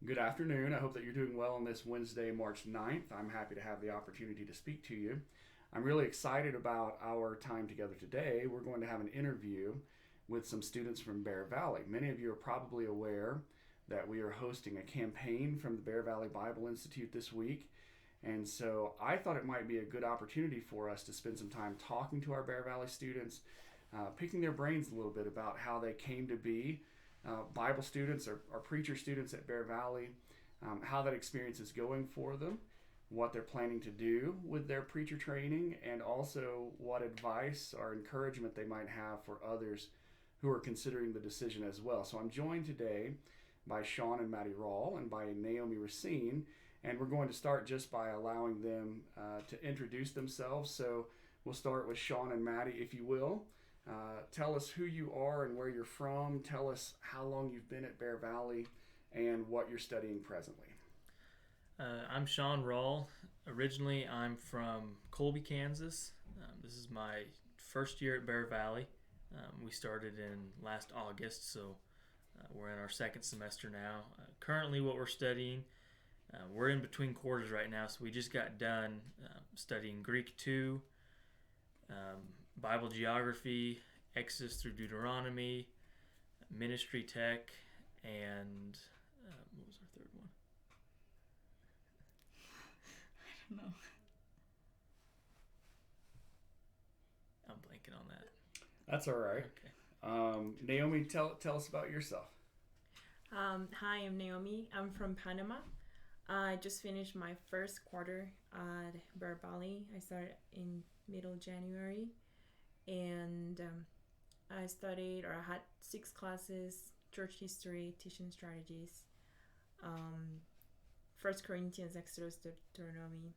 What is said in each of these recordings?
Good afternoon. I hope that you're doing well on this Wednesday, March 9th. I'm happy to have the opportunity to speak to you. I'm really excited about our time together today. We're going to have an interview with some students from Bear Valley. Many of you are probably aware that we are hosting a campaign from the Bear Valley Bible Institute this week. And so I thought it might be a good opportunity for us to spend some time talking to our Bear Valley students, picking their brains a little bit about how they came to be Bible students or preacher students at Bear Valley, how that experience is going for them, what they're planning to do with their preacher training, and also what advice or encouragement they might have for others who are considering the decision as well. So I'm joined today by Sean and Maddie Rawl and by Naomi Racine, and we're going to start just by allowing them to introduce themselves. So we'll start with Sean and Maddie, if you will. Tell us who you are and where you're from. Tell us how long you've been at Bear Valley and what you're studying presently. I'm Sean Rawl. Originally, I'm from Colby, Kansas. This is my first year at Bear Valley. We started in last August, so we're in our second semester now. Currently, what we're studying, we're in between quarters right now, so we just got done studying Greek 2, Bible geography, Exodus through Deuteronomy, ministry tech, and what was our third one? I don't know. I'm blanking on that. That's all right. Okay. Naomi, tell us about yourself. Hi, I'm Naomi. I'm from Panama. I just finished my first quarter at Bear Valley. I started in middle January, and I had 6 classes: church history, teaching strategies, First Corinthians, Exodus, Deuteronomy,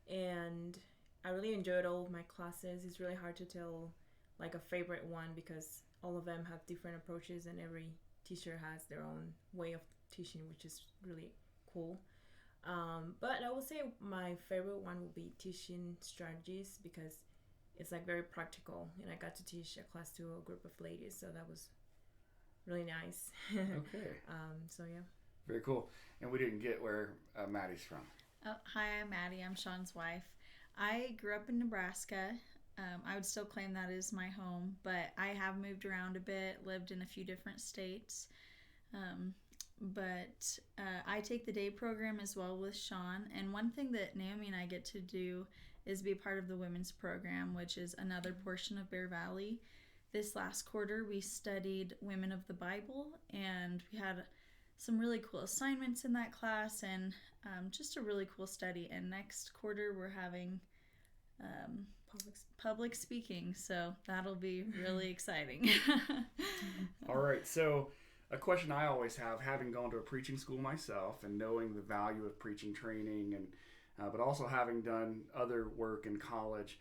and I really enjoyed all of my classes. It's really hard to tell like a favorite one because all of them have different approaches and every teacher has their own way of teaching, which is really cool. But I would say my favorite one will be teaching strategies because it's like very practical, and I got to teach a class to a group of ladies, so that was really nice. Okay. So yeah. Very cool. And we didn't get where Maddie's from. Oh, hi, I'm Maddie. I'm Sean's wife. I grew up in Nebraska. I would still claim that is my home, but I have moved around a bit, lived in a few different states. But I take the day program as well with Sean. And one thing that Naomi and I get to do is be part of the women's program, which is another portion of Bear Valley. This last quarter, we studied Women of the Bible, and we had some really cool assignments in that class, and just a really cool study. And next quarter, we're having public speaking, so that'll be really exciting. All right. So a question I always have, having gone to a preaching school myself and knowing the value of preaching training, and but also having done other work in college,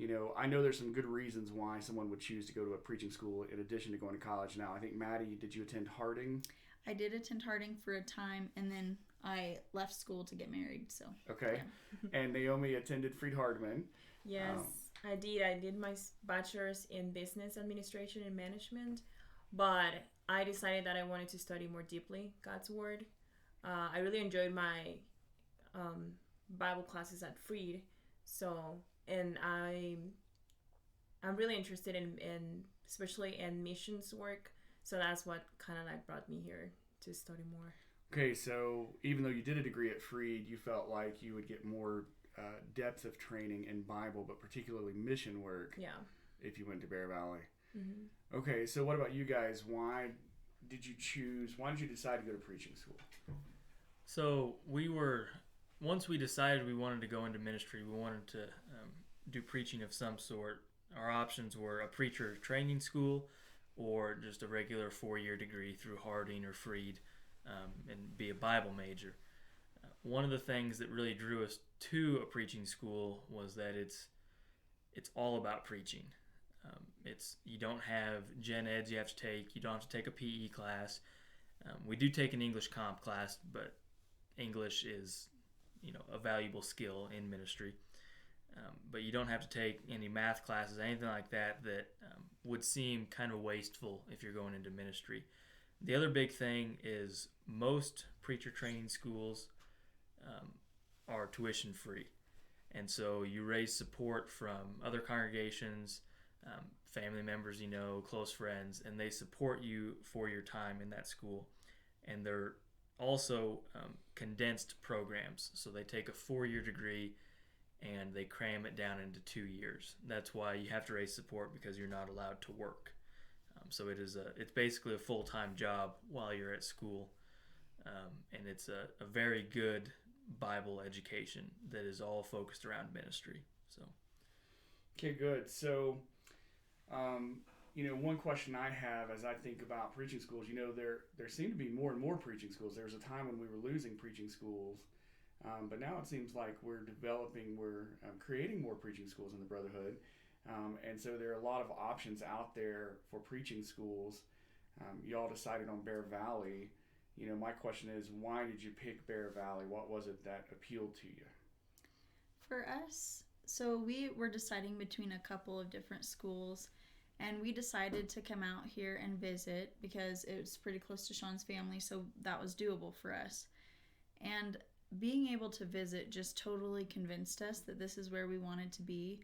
I know there's some good reasons why someone would choose to go to a preaching school in addition to going to college. Now, I think, Maddie, did you attend Harding? I did attend Harding for a time, and then I left school to get married. So Okay. yeah. And Naomi attended Freed-Hardeman. Yes, I did. I did my bachelor's in business administration and management, but I decided that I wanted to study more deeply God's Word. I really enjoyed my Bible classes at Freed, and I'm really interested in especially in missions work. So that's what kind of like brought me here to study more. Okay, so even though you did a degree at Freed, you felt like you would get more depth of training in Bible, but particularly mission work, Yeah. if you went to Bear Valley. Mm-hmm. Okay, so what about you guys? Why did you decide to go to preaching school? So once we decided we wanted to go into ministry, we wanted to do preaching of some sort. Our options were a preacher training school or just a regular 4-year degree through Harding or Freed, and be a Bible major. One of the things that really drew us to a preaching school was that it's all about preaching. You don't have gen eds you have to take. You don't have to take a PE class. We do take an English comp class, but English is a valuable skill in ministry. But you don't have to take any math classes, anything like that would seem kind of wasteful if you're going into ministry. The other big thing is most preacher training schools are tuition free. And so you raise support from other congregations, family members, close friends, and they support you for your time in that school. And they're also condensed programs. So they take a 4-year degree and they cram it down into 2 years. That's why you have to raise support, because you're not allowed to work. So it's basically a full-time job while you're at school. And it's a very good Bible education that is all focused around ministry. So, okay, good. So, one question I have as I think about preaching schools, there seem to be more and more preaching schools. There was a time when we were losing preaching schools, but now it seems like we're creating more preaching schools in the Brotherhood. And so there are a lot of options out there for preaching schools. Y'all decided on Bear Valley. My question is, why did you pick Bear Valley? What was it that appealed to you? For us, so we were deciding between a couple of different schools, and we decided to come out here and visit because it was pretty close to Sean's family, so that was doable for us. And being able to visit just totally convinced us that this is where we wanted to be,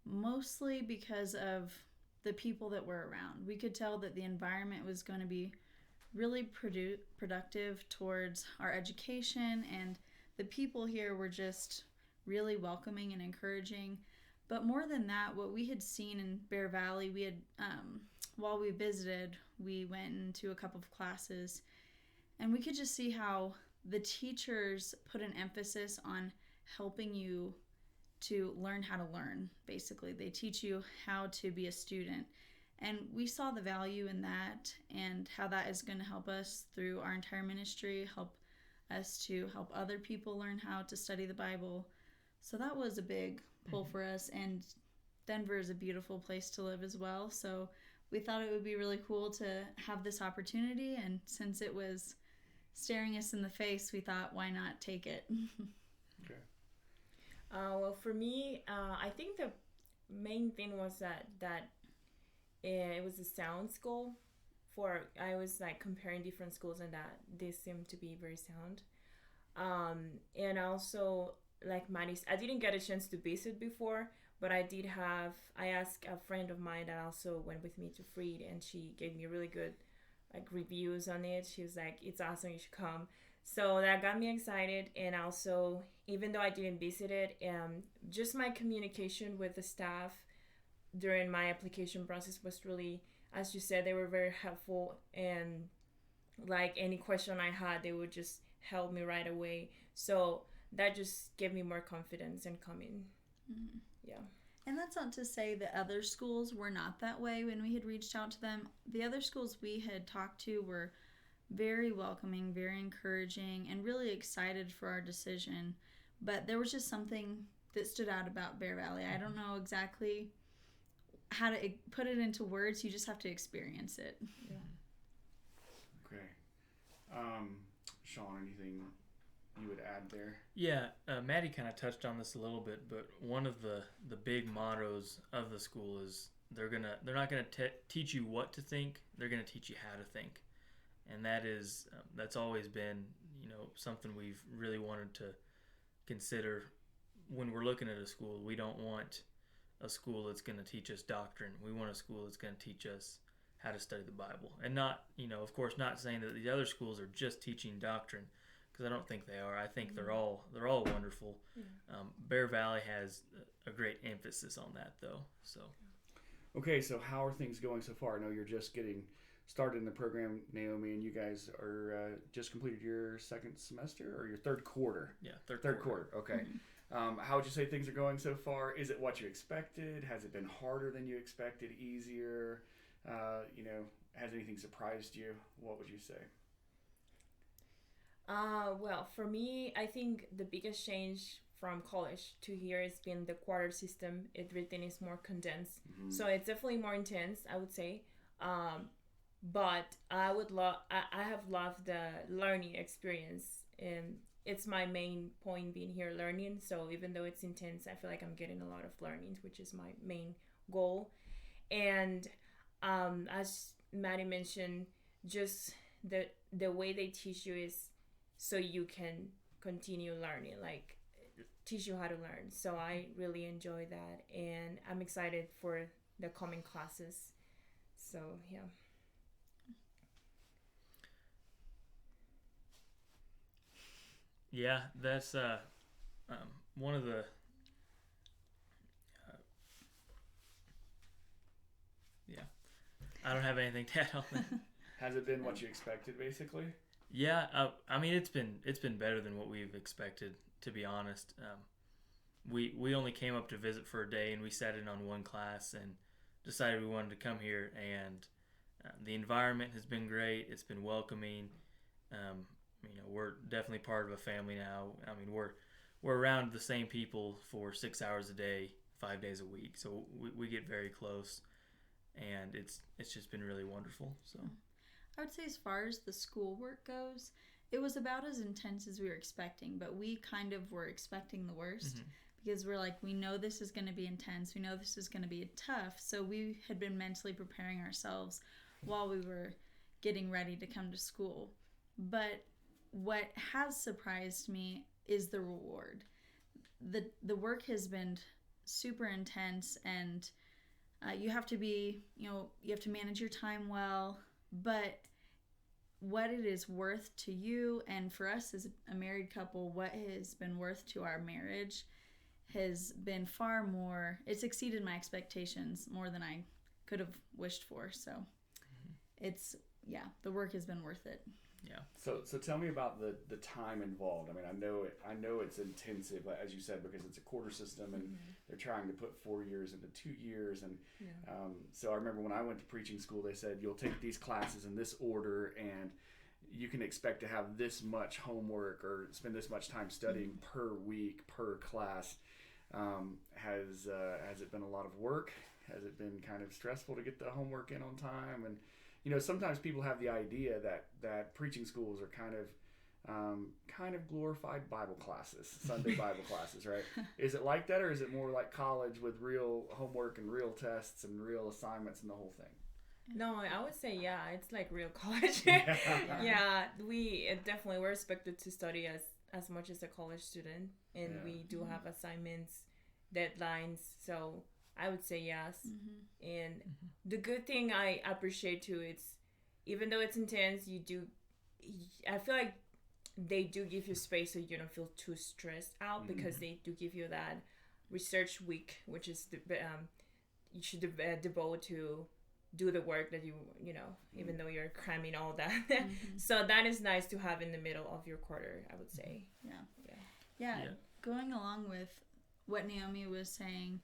mostly because of the people that were around. We could tell that the environment was going to be really productive towards our education, and the people here were just really welcoming and encouraging. But more than that, what we had seen in Bear Valley, we had while we visited, we went into a couple of classes, and we could just see how the teachers put an emphasis on helping you to learn how to learn. Basically, they teach you how to be a student. And we saw the value in that and how that is going to help us through our entire ministry, help us to help other people learn how to study the Bible. So that was a big pull for us. And Denver is a beautiful place to live as well. So we thought it would be really cool to have this opportunity. And since it was staring us in the face, we thought, why not take it? Okay. Well, for me, I think the main thing was that it was a sound school. I was like comparing different schools, and that this seemed to be very sound. And also, like Maddie, I didn't get a chance to visit before, but I asked a friend of mine that also went with me to Freed, and she gave me really good reviews on it. She was like, it's awesome, you should come. So that got me excited. And also, even though I didn't visit it, just my communication with the staff during my application process was really, as you said, they were very helpful, and like any question I had, they would just help me right away. So that just gave me more confidence in coming. Mm-hmm. Yeah. And that's not to say that other schools were not that way when we had reached out to them. The other schools we had talked to were very welcoming, very encouraging, and really excited for our decision. But there was just something that stood out about Bear Valley. I don't know exactly how to put it into words. You just have to experience it. Yeah. Okay. Sean, anything you would add there? Yeah, Maddie kind of touched on this a little bit, but one of the big mottos of the school is they're not gonna teach you what to think. They're gonna teach you how to think, and that's always been something we've really wanted to consider when we're looking at a school. We don't want a school that's going to teach us doctrine. We want a school that's going to teach us how to study the Bible, and not of course, not saying that the other schools are just teaching doctrine, because I don't think they are. I think they're all wonderful. Yeah. Bear Valley has a great emphasis on that, though. So, okay, so how are things going so far? I know you're just getting started in the program, Naomi, and you guys are just completed your second semester or your third quarter. Yeah, third quarter. Okay. Mm-hmm. How would you say things are going so far? Is it what you expected? Has it been harder than you expected? Easier? Has anything surprised you? What would you say? Well, for me, I think the biggest change from college to here has been the quarter system. Everything is more condensed, so it's definitely more intense, I would say. But I have loved the learning experience, and it's my main point being here, learning. So even though it's intense, I feel like I'm getting a lot of learning, which is my main goal. And as Maddie mentioned, just the way they teach you is so you can continue learning, like teach you how to learn. So I really enjoy that, and I'm excited for the coming classes. So yeah. Yeah, that's one of the yeah. I don't have anything to add on that. Has it been what you expected, basically? Yeah, I mean it's been better than what we've expected, to be honest. We only came up to visit for a day, and we sat in on one class and decided we wanted to come here. And the environment has been great. It's been welcoming. We're definitely part of a family now. I mean, we're around the same people for 6 hours a day, 5 days a week. So we get very close, and it's just been really wonderful. So I would say as far as the schoolwork goes, it was about as intense as we were expecting, but we kind of were expecting the worst because we're like, we know this is going to be intense. We know this is going to be tough. So we had been mentally preparing ourselves while we were getting ready to come to school. But what has surprised me is the reward. The work has been super intense, and you have to be, you have to manage your time well, but what it is worth to you and for us as a married couple, what has been worth to our marriage has been far more, it's exceeded my expectations more than I could have wished for. So it's, the work has been worth it. yeah. So tell me about the time involved. I mean, I know it's intensive, as you said, because it's a quarter system, and they're trying to put 4 years into 2 years. And so I remember when I went to preaching school, they said you'll take these classes in this order, and you can expect to have this much homework or spend this much time studying per week per class. Has it been a lot of work? Has it been kind of stressful to get the homework in on time? And sometimes people have the idea that preaching schools are kind of glorified Bible classes, Sunday Bible classes, right? Is it like that, or is it more like college with real homework and real tests and real assignments and the whole thing? No, I would say it's like real college. We definitely we're expected to study as much as a college student, and we do have assignments, deadlines. So I would say yes. And the good thing I appreciate too, it's even though it's intense, I feel like they do give you space so you don't feel too stressed out, because they do give you that research week, which is you should devote to do the work that even though you're cramming all that. So that is nice to have in the middle of your quarter, I would say. Yeah. Going along with what Naomi was saying,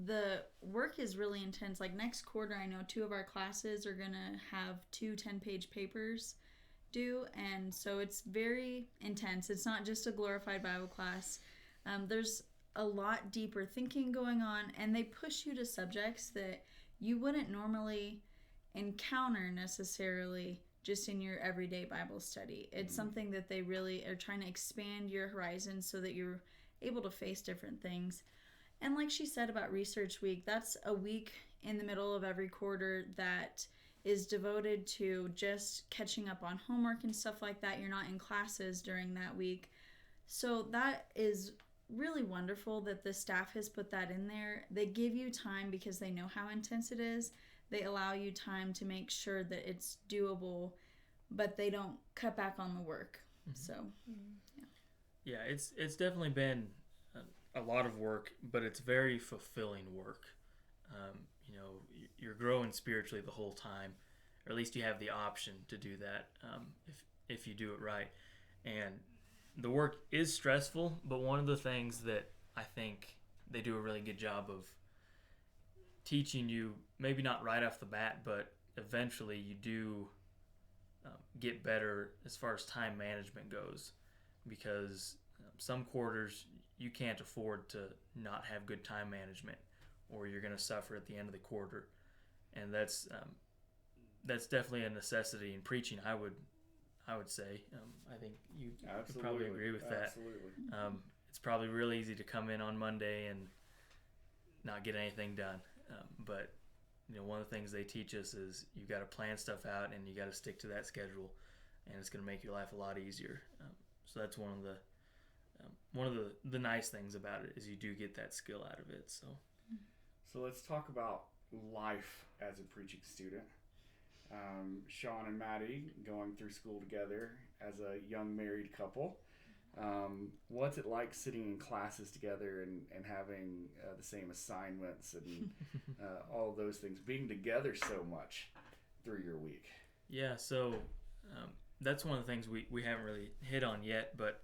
the work is really intense. Like next quarter, I know 2 of our classes are going to have 2 10-page papers due, and so it's very intense. It's not just a glorified Bible class. There's a lot deeper thinking going on, and they push you to subjects that you wouldn't normally encounter necessarily just in your everyday Bible study. It's something that they really are trying to expand your horizons so that you're able to face different things. And like she said about Research Week, that's a week in the middle of every quarter that is devoted to just catching up on homework and stuff like that. You're not in classes during that week. So that is really wonderful that the staff has put that in there. They give you time because they know how intense it is. They allow you time to make sure that it's doable, but they don't cut back on the work. So, Yeah, it's definitely been a lot of work, but it's very fulfilling work. You're growing spiritually the whole time, or at least you have the option to do that if you do it right. And the work is stressful, but one of the things that I think they do a really good job of teaching you, maybe not right off the bat, but eventually you do get better as far as time management goes, because some quarters you can't afford to not have good time management, or you're going to suffer at the end of the quarter. And that's definitely a necessity in preaching, I would say. I think you could probably agree with that. Absolutely. It's probably really easy to come in on Monday and not get anything done. But one of the things they teach us is you got to plan stuff out and you got to stick to that schedule, and it's going to make your life a lot easier. So that's one of the nice things about it is you do get that skill out of it. So let's talk about life as a preaching student. Sean and Maddie going through school together as a young married couple. What's it like sitting in classes together and having the same assignments and all of those things, being together so much through your week? Yeah, so that's one of the things we haven't really hit on yet, but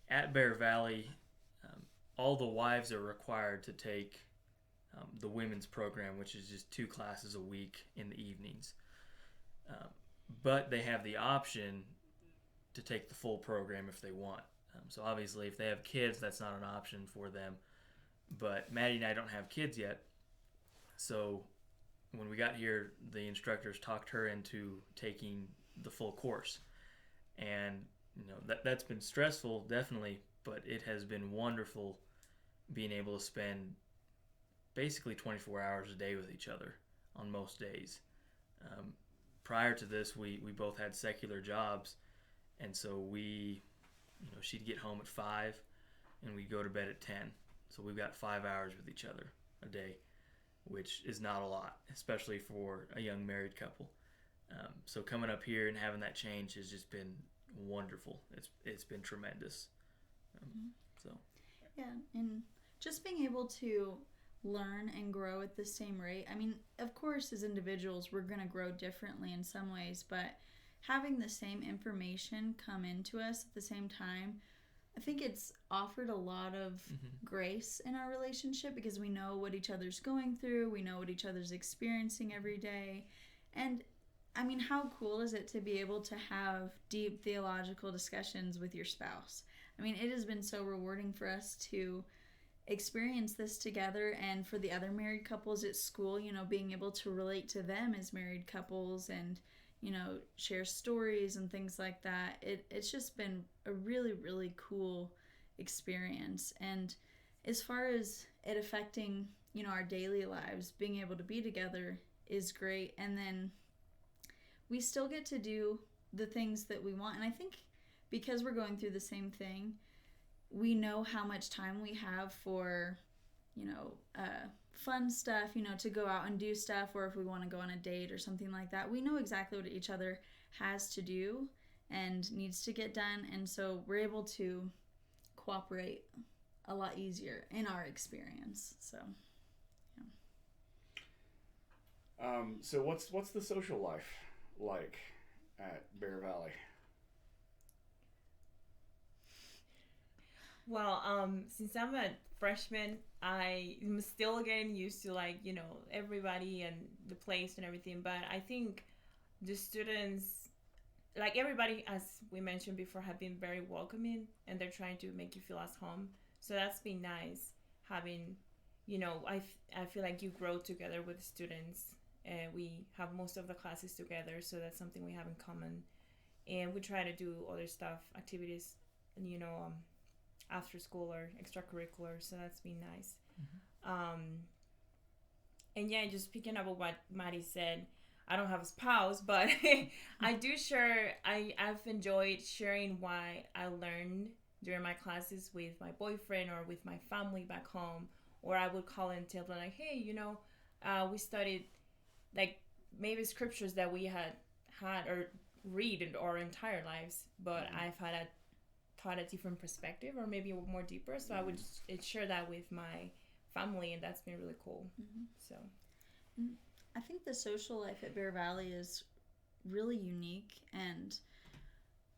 at Bear Valley, all the wives are required to take the women's program, which is just 2 classes a week in the evenings. But they have the option to take the full program if they want. So obviously, if they have kids, that's not an option for them. But Maddie and I don't have kids yet. So when we got here, the instructors talked her into taking the full course. And that's been stressful, definitely, but it has been wonderful being able to spend basically 24 hours a day with each other on most days. Prior to this, we both had secular jobs, and so she'd get home at 5 and we'd go to bed at 10. So we've got 5 hours with each other a day, which is not a lot, especially for a young married couple. So coming up here and having that change has just been wonderful. It's been tremendous. So yeah, and just being able to learn and grow at the same rate. I mean, of course, as individuals, we're going to grow differently in some ways, but having the same information come into us at the same time, I think it's offered a lot of grace in our relationship because we know what each other's going through, we know what each other's experiencing every day. And I mean, how cool is it to be able to have deep theological discussions with your spouse? I mean, it has been so rewarding for us to experience this together, and for the other married couples at school, being able to relate to them as married couples and, share stories and things like that. It's just been a really, really cool experience. And as far as it affecting, our daily lives, being able to be together is great. And then we still get to do the things that we want. And I think because we're going through the same thing, we know how much time we have for, fun stuff, to go out and do stuff, or if we want to go on a date or something like that. We know exactly what each other has to do and needs to get done. And so we're able to cooperate a lot easier in our experience. So, yeah. So what's the social life like at Bear Valley? Well, since I'm a freshman, I'm still getting used to everybody and the place and everything. But I think the students, everybody, as we mentioned before, have been very welcoming, and they're trying to make you feel at home. So that's been nice having, I feel like you grow together with students, and we have most of the classes together. So that's something we have in common, and we try to do other stuff, activities, and after school or extracurricular, so that's been nice. And yeah, just picking up on what Maddie said, I don't have a spouse, but I've enjoyed sharing what I learned during my classes with my boyfriend or with my family back home, or I would call and tell them hey, we studied maybe scriptures that we had or read in our entire lives, but I've had a different perspective or maybe more deeper, so I would share that with my family, and that's been really cool. So I think the social life at Bear Valley is really unique and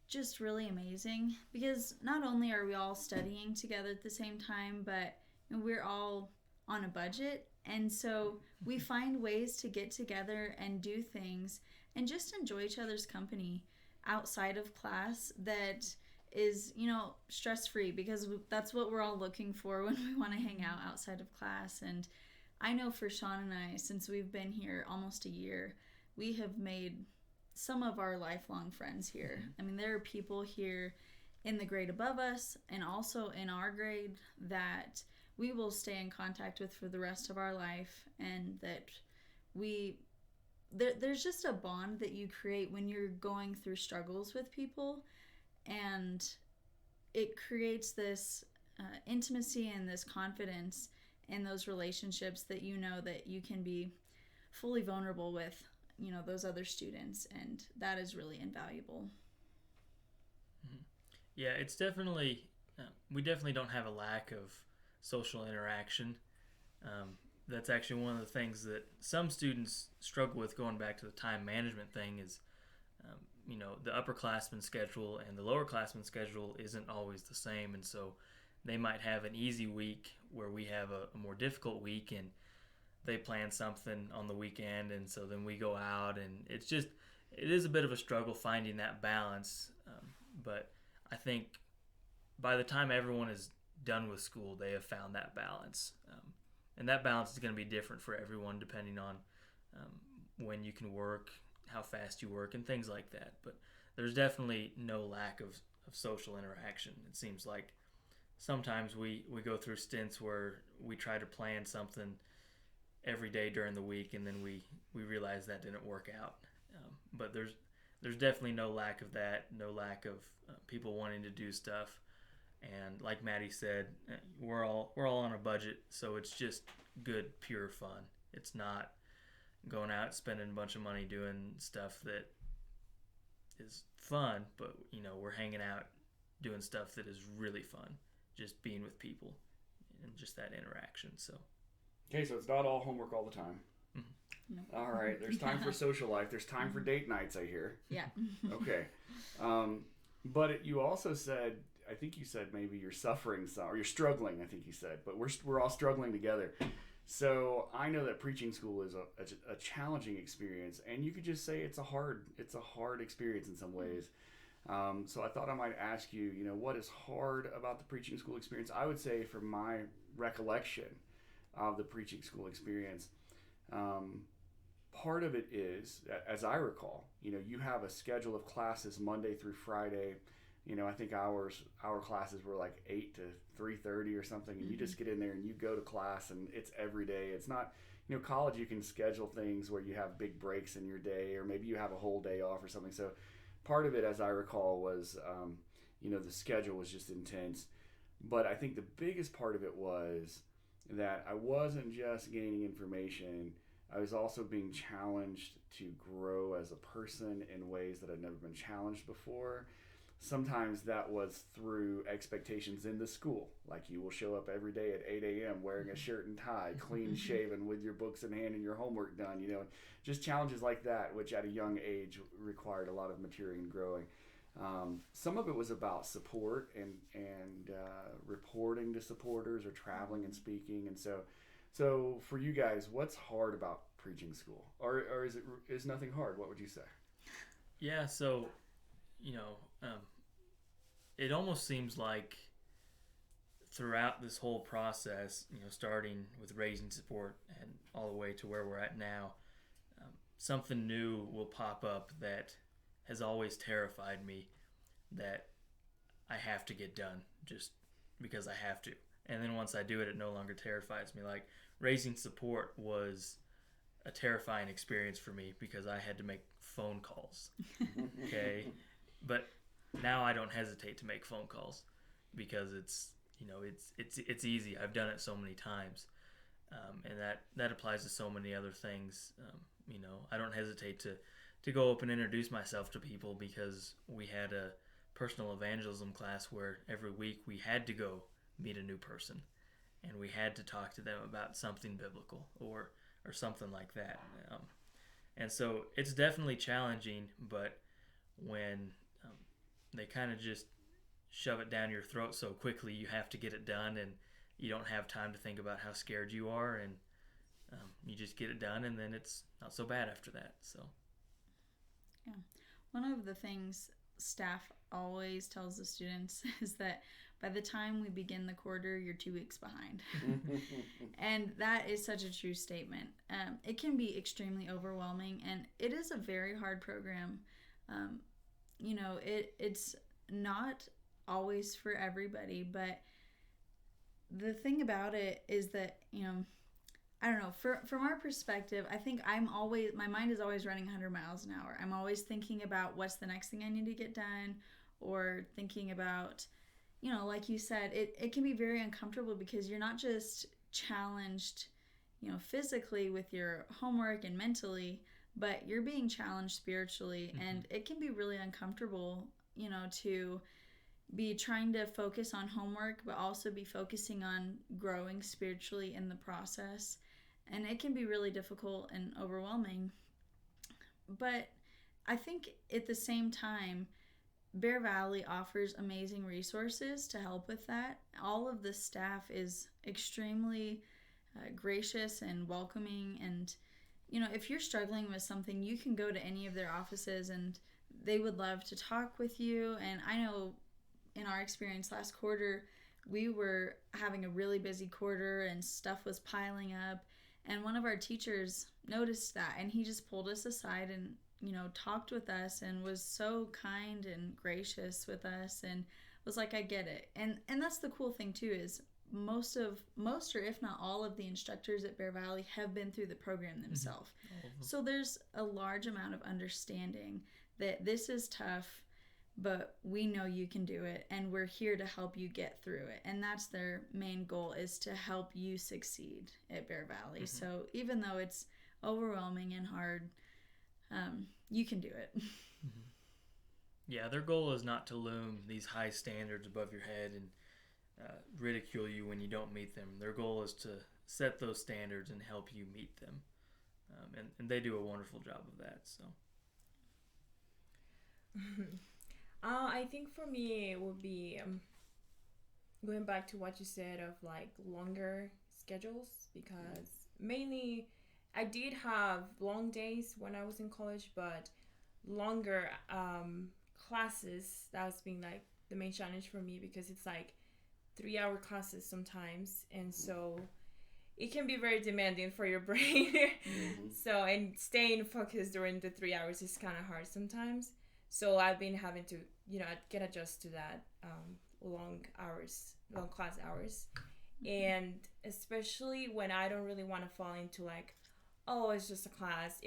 just really amazing because not only are we all studying together at the same time, but we're all on a budget, and so we find ways to get together and do things and just enjoy each other's company outside of class that is, stress-free, because that's what we're all looking for when we want to hang out outside of class. And I know for Sean and I, since we've been here almost a year, we have made some of our lifelong friends here. I mean, there are people here in the grade above us and also in our grade that we will stay in contact with for the rest of our life, and that there's just a bond that you create when you're going through struggles with people, and it creates this intimacy and this confidence in those relationships that you know that you can be fully vulnerable with, those other students, and that is really invaluable. Yeah, it's definitely, we definitely don't have a lack of social interaction. That's actually one of the things that some students struggle with, going back to the time management thing, is, the upperclassmen schedule and the lowerclassmen schedule isn't always the same. And so they might have an easy week where we have a more difficult week, and they plan something on the weekend. And so then we go out, and it is a bit of a struggle finding that balance. But I think by the time everyone is done with school, they have found that balance. And that balance is going to be different for everyone depending on when you can work, how fast you work, and things like that. But there's definitely no lack of social interaction. It seems like sometimes we go through stints where we try to plan something every day during the week, and then we realize that didn't work out. But there's definitely no lack of that, no lack of people wanting to do stuff. And like Maddie said, we're all on a budget, so it's just good, pure fun. It's not going out spending a bunch of money doing stuff that is fun, but we're hanging out doing stuff that is really fun, just being with people and just that interaction. So Okay, so it's not all homework all the time. No. All right, there's time for social life. There's time for date nights, I hear. Yeah. Okay. But you also said, I think you said maybe you're suffering some, or you're struggling, I think you said, but we're all struggling together. So I know that preaching school is a challenging experience, and you could just say it's a hard experience in some ways. So I thought I might ask you, what is hard about the preaching school experience? I would say, from my recollection of the preaching school experience, part of it is, as I recall, you have a schedule of classes Monday through Friday. I think our classes were like 8 to 3:30 or something, and you just get in there and you go to class, and it's every day. It's not, college, you can schedule things where you have big breaks in your day, or maybe you have a whole day off or something. So part of it, as I recall, was, the schedule was just intense. But I think the biggest part of it was that I wasn't just gaining information. I was also being challenged to grow as a person in ways that I'd never been challenged before. Sometimes that was through expectations in the school, like you will show up every day at 8 a.m. wearing a shirt and tie, clean shaven, with your books in hand and your homework done, just challenges like that, which at a young age required a lot of maturing and growing. Some of it was about support and reporting to supporters, or traveling and speaking. And so for you guys, what's hard about preaching school, or is nothing hard? What would you say? Yeah, so it almost seems like throughout this whole process, starting with raising support and all the way to where we're at now, something new will pop up that has always terrified me, that I have to get done just because I have to. And then once I do it, it no longer terrifies me. Like, raising support was a terrifying experience for me because I had to make phone calls. Okay? But now I don't hesitate to make phone calls because it's easy. I've done it so many times, and that applies to so many other things. I don't hesitate to go up and introduce myself to people, because we had a personal evangelism class where every week we had to go meet a new person, and we had to talk to them about something biblical or something like that. And so it's definitely challenging, but when they kind of just shove it down your throat so quickly, you have to get it done, and you don't have time to think about how scared you are, and you just get it done, and then it's not so bad after that. So yeah, one of the things staff always tells the students is that by the time we begin the quarter, you're 2 weeks behind. And that is such a true statement. It can be extremely overwhelming, and it is a very hard program. It's not always for everybody, but the thing about it is that, I don't know, from our perspective, I think my mind is always running 100 miles an hour. I'm always thinking about what's the next thing I need to get done, or thinking about, like you said, it can be very uncomfortable because you're not just challenged, physically with your homework and mentally, but you're being challenged spiritually. And it can be really uncomfortable, to be trying to focus on homework, but also be focusing on growing spiritually in the process. And it can be really difficult and overwhelming. But I think at the same time, Bear Valley offers amazing resources to help with that. All of the staff is extremely gracious and welcoming. And, if you're struggling with something, you can go to any of their offices and they would love to talk with you. And I know in our experience last quarter, we were having a really busy quarter and stuff was piling up. And one of our teachers noticed that, and he just pulled us aside and, talked with us and was so kind and gracious with us and was like, I get it. And that's the cool thing too, is most or if not all of the instructors at Bear Valley have been through the program themselves. So there's a large amount of understanding that this is tough, but we know you can do it, and we're here to help you get through it. And that's their main goal, is to help you succeed at Bear Valley. So even though it's overwhelming and hard, you can do it. Yeah, their goal is not to loom these high standards above your head and ridicule you when you don't meet them. Their goal is to set those standards and help you meet them. And they do a wonderful job of that. So. I think for me it would be going back to what you said of like longer schedules, because mainly I did have long days when I was in college, but longer classes, that's been like the main challenge for me, because it's like 3-hour classes sometimes, and so it can be very demanding for your brain. So, and staying focused during the 3 hours is kind of hard sometimes. So I've been having to, get adjust to that long class hours. And especially when I don't really want to fall into like, oh, it's just a class.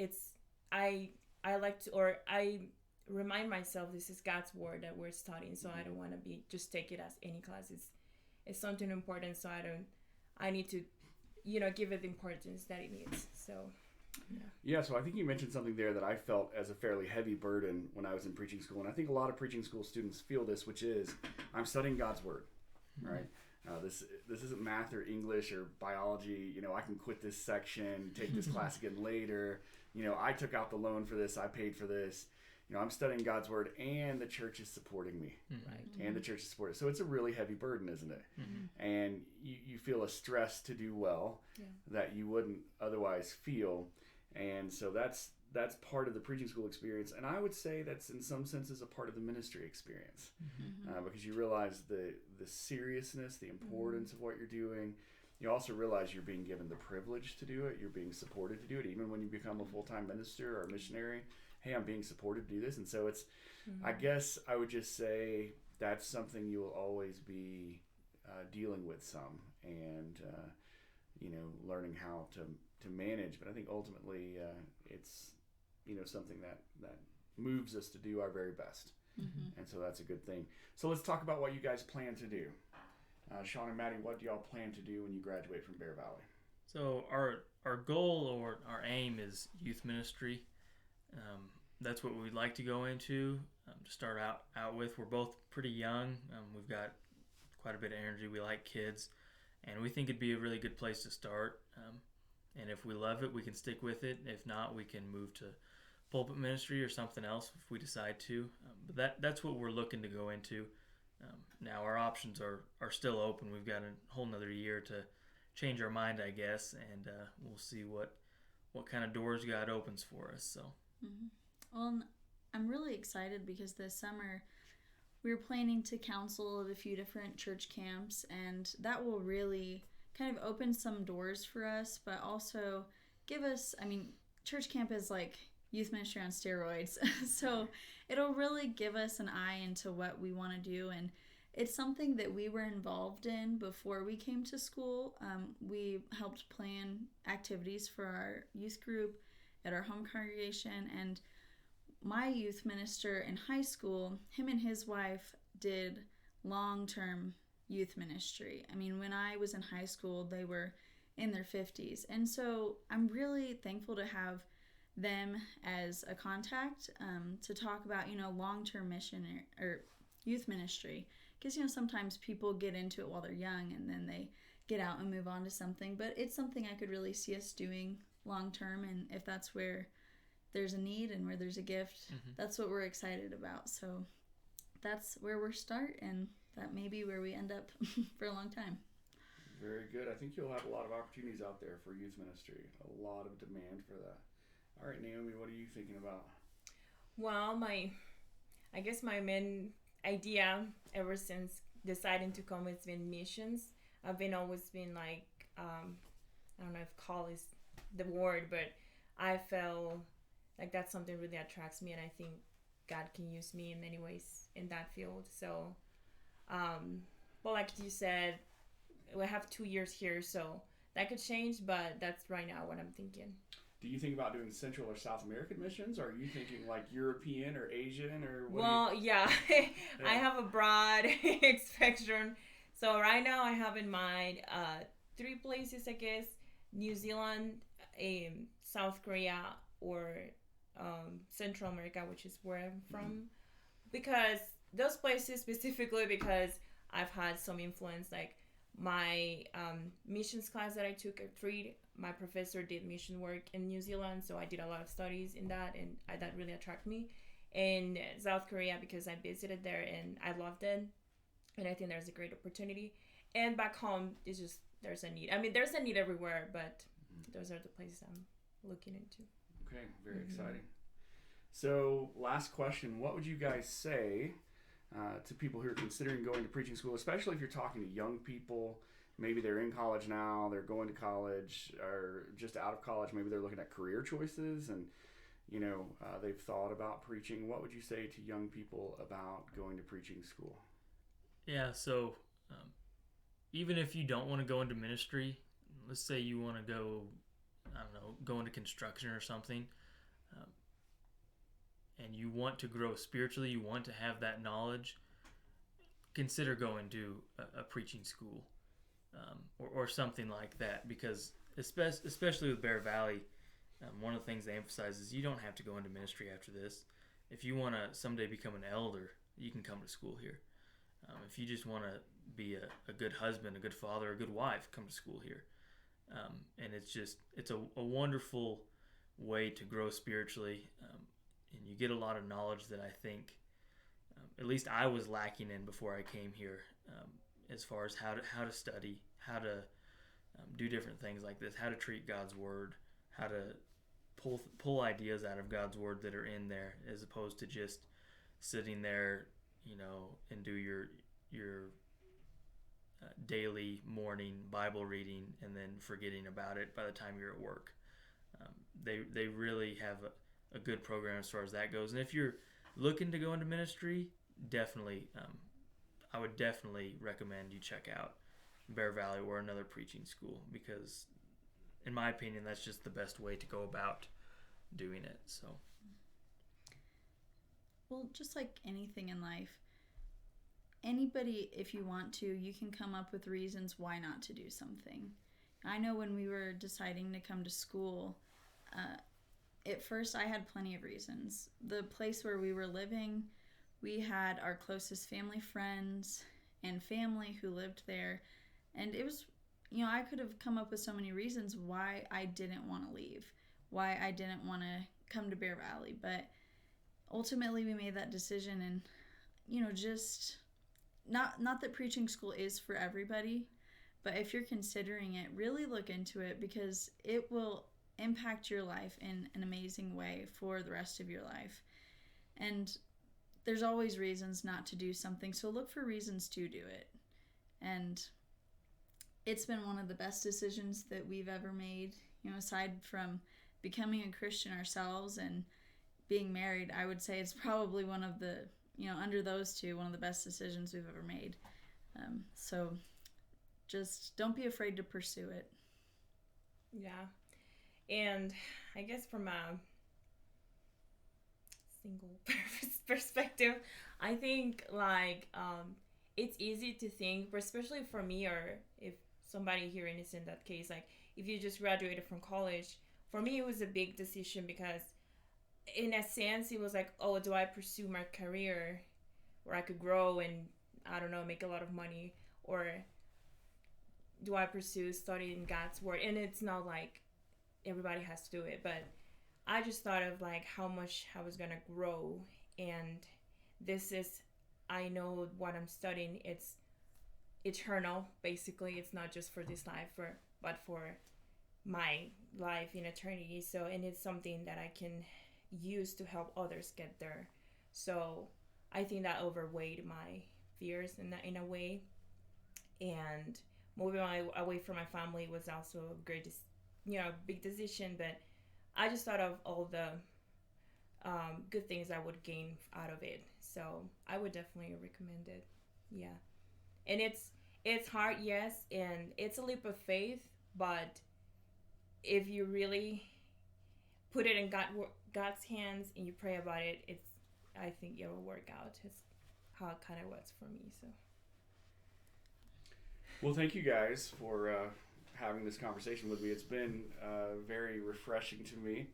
I like to, or I remind myself this is God's word that we're studying. So I don't want to just take it as any class. It's something important. So I need to, give it the importance that it needs. So. Yeah, so I think you mentioned something there that I felt as a fairly heavy burden when I was in preaching school. And I think a lot of preaching school students feel this, which is, I'm studying God's word, right? This isn't math or English or biology. I can quit this section, take this class again later. I took out the loan for this. I paid for this. I'm studying God's word, and the church is supporting me, right? And the church is supporting. So it's a really heavy burden, isn't it? And you feel a stress to do well that you wouldn't otherwise feel. And so that's part of the preaching school experience. And I would say that's in some senses a part of the ministry experience, because you realize the seriousness, the importance of what you're doing. You also realize you're being given the privilege to do it. You're being supported to do it. Even when you become a full-time minister or a missionary, hey, I'm being supported to do this. And so it's, I guess I would just say that's something you will always be dealing with some, and, learning how to manage. But I think ultimately it's, something that moves us to do our very best. And so that's a good thing. So let's talk about what you guys plan to do. Sean and Maddie, what do y'all plan to do when you graduate from Bear Valley? So our goal or our aim is youth ministry. That's what we'd like to go into to start out with. We're both pretty young. We've got quite a bit of energy. We like kids, and we think it'd be a really good place to start. And if we love it, we can stick with it. If not, we can move to pulpit ministry or something else if we decide to. But that's what we're looking to go into. Now our options are still open. We've got a whole nother year to change our mind, I guess, and we'll see what kind of doors God opens for us. So. Well, I'm really excited because this summer we're planning to counsel at a few different church camps, and that will really kind of open some doors for us, but also give us, church camp is like youth ministry on steroids. So it'll really give us an eye into what we want to do. And it's something that we were involved in before we came to school. We helped plan activities for our youth group at our home congregation, and my youth minister in high school, him and his wife did long-term youth ministry. I mean, when I was in high school, they were in their 50s. And so I'm really thankful to have them as a contact to talk about, long-term mission or youth ministry. Because, sometimes people get into it while they're young and then they get out and move on to something. But it's something I could really see us doing long-term. And if that's where there's a need and where there's a gift, that's what we're excited about. So that's where we're start, and that may be where we end up for a long time. Very good. I think you'll have a lot of opportunities out there for youth ministry. A lot of demand for that. All right, Naomi, what are you thinking about? Well, I guess my main idea ever since deciding to come has been missions. I've always been like, I don't know if call is the word, but I felt like that's something really attracts me, and I think God can use me in many ways in that field. So, but like you said, we have 2 years here, so that could change, but that's right now what I'm thinking. Do you think about doing Central or South American missions? Or are you thinking like European or Asian or what? Well, yeah. I have a broad spectrum. So right now I have in mind 3 places, I guess: New Zealand, South Korea, or Central America, which is where I'm from. Because those places specifically, because I've had some influence, like my missions class that I took at Freed, my professor did mission work in New Zealand, so I did a lot of studies in that, and that really attracted me. And South Korea, because I visited there and I loved it, and I think there's a great opportunity. And back home, it's just, there's a need. I mean, there's a need everywhere, but those are the places I'm looking into. Okay, very exciting. So, last question. What would you guys say to people who are considering going to preaching school, especially if you're talking to young people? Maybe they're in college now, they're going to college, or just out of college. Maybe they're looking at career choices and, they've thought about preaching. What would you say to young people about going to preaching school? Yeah, so even if you don't want to go into ministry, let's say you want to go into construction or something, and you want to grow spiritually, you want to have that knowledge, consider going to a preaching school or something like that, because especially with Bear Valley, one of the things they emphasize is you don't have to go into ministry after this. If you want to someday become an elder, you can come to school here. If you just want to be a good husband, a good father, a good wife, come to school here. And it's a wonderful way to grow spiritually, and you get a lot of knowledge that I think, at least I was lacking in before I came here, as far as how to study, how to do different things like this, how to treat God's Word, how to pull ideas out of God's Word that are in there, as opposed to just sitting there, and do your daily morning Bible reading and then forgetting about it by the time you're at work. They really have a good program as far as that goes. And if you're looking to go into ministry, definitely, I would definitely recommend you check out Bear Valley or another preaching school, because in my opinion, that's just the best way to go about doing it. So, well, just like anything in life, anybody, if you want to, you can come up with reasons why not to do something. I know when we were deciding to come to school, at first I had plenty of reasons. The place where we were living, we had our closest family friends and family who lived there, and it was, I could have come up with so many reasons why I didn't want to leave, why I didn't want to come to Bear Valley, but ultimately we made that decision. And just not that preaching school is for everybody, but if you're considering it, really look into it, because it will impact your life in an amazing way for the rest of your life. And there's always reasons not to do something, so look for reasons to do it. And it's been one of the best decisions that we've ever made. Aside from becoming a Christian ourselves and being married, I would say it's probably one of the under those two, one of the best decisions we've ever made. So just don't be afraid to pursue it. Yeah. And I guess from a single perspective, I think like it's easy to think, but especially for me, or if somebody hearing is in that case, like if you just graduated from college, for me it was a big decision because in a sense it was like, oh, do I pursue my career where I could grow and I don't know, make a lot of money, or do I pursue studying God's word? And it's not like everybody has to do it, but I just thought of like how much I was gonna grow, and this is, I know what I'm studying, it's eternal basically. It's not just for this life, but for my life in eternity. So, and it's something that I can use to help others get there. So I think that overweighed my fears in a way, and moving away from my family was also a great big decision, but I just thought of all the good things I would gain out of it. So I would definitely recommend it. Yeah. And it's hard, yes, and it's a leap of faith, but if you really put it in God's hands and you pray about it, I think it will work out. It's how it kind of works for me. So. Well, thank you guys for having this conversation with me. It's been very refreshing to me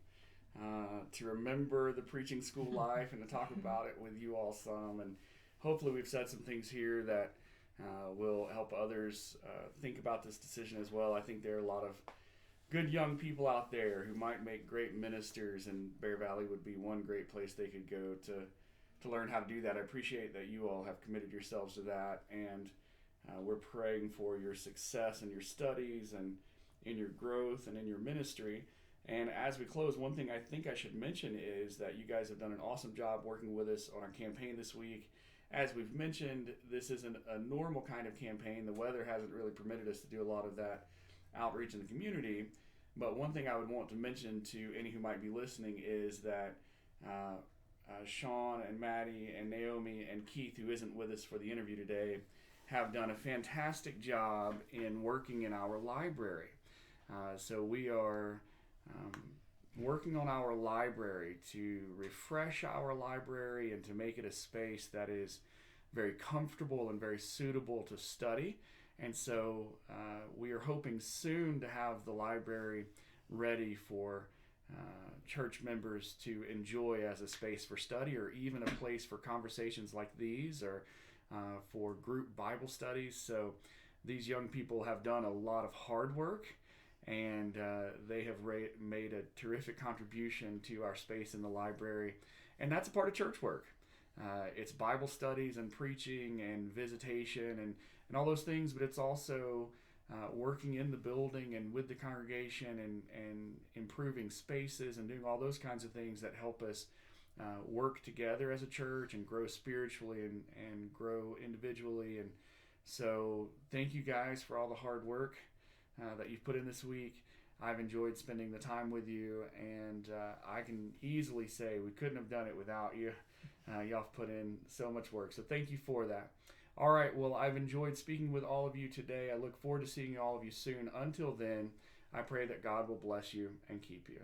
to remember the preaching school life and to talk about it with you all some. And hopefully we've said some things here that will help others think about this decision as well. I think there are a lot of good young people out there who might make great ministers, and Bear Valley would be one great place they could go to learn how to do that. I appreciate that you all have committed yourselves to that, and we're praying for your success in your studies and in your growth and in your ministry. And as we close, one thing I think I should mention is that you guys have done an awesome job working with us on our campaign this week. As we've mentioned, this isn't a normal kind of campaign. The weather hasn't really permitted us to do a lot of that outreach in the community. But one thing I would want to mention to any who might be listening is that Sean and Maddie and Naomi and Keith, who isn't with us for the interview today, have done a fantastic job in working in our library. So we are working on our library to refresh our library and to make it a space that is very comfortable and very suitable to study. And so we are hoping soon to have the library ready for church members to enjoy as a space for study, or even a place for conversations like these, or for group Bible studies. So these young people have done a lot of hard work, and they have made a terrific contribution to our space in the library. And that's a part of church work. It's Bible studies and preaching and visitation and all those things, but it's also working in the building and with the congregation and improving spaces and doing all those kinds of things that help us work together as a church and grow spiritually and grow individually. And so thank you guys for all the hard work that you've put in this week. I've enjoyed spending the time with you, and I can easily say we couldn't have done it without you. Y'all have put in so much work, so thank you for that. All right, well, I've enjoyed speaking with all of you today. I look forward to seeing all of you soon. Until then, I pray that God will bless you and keep you.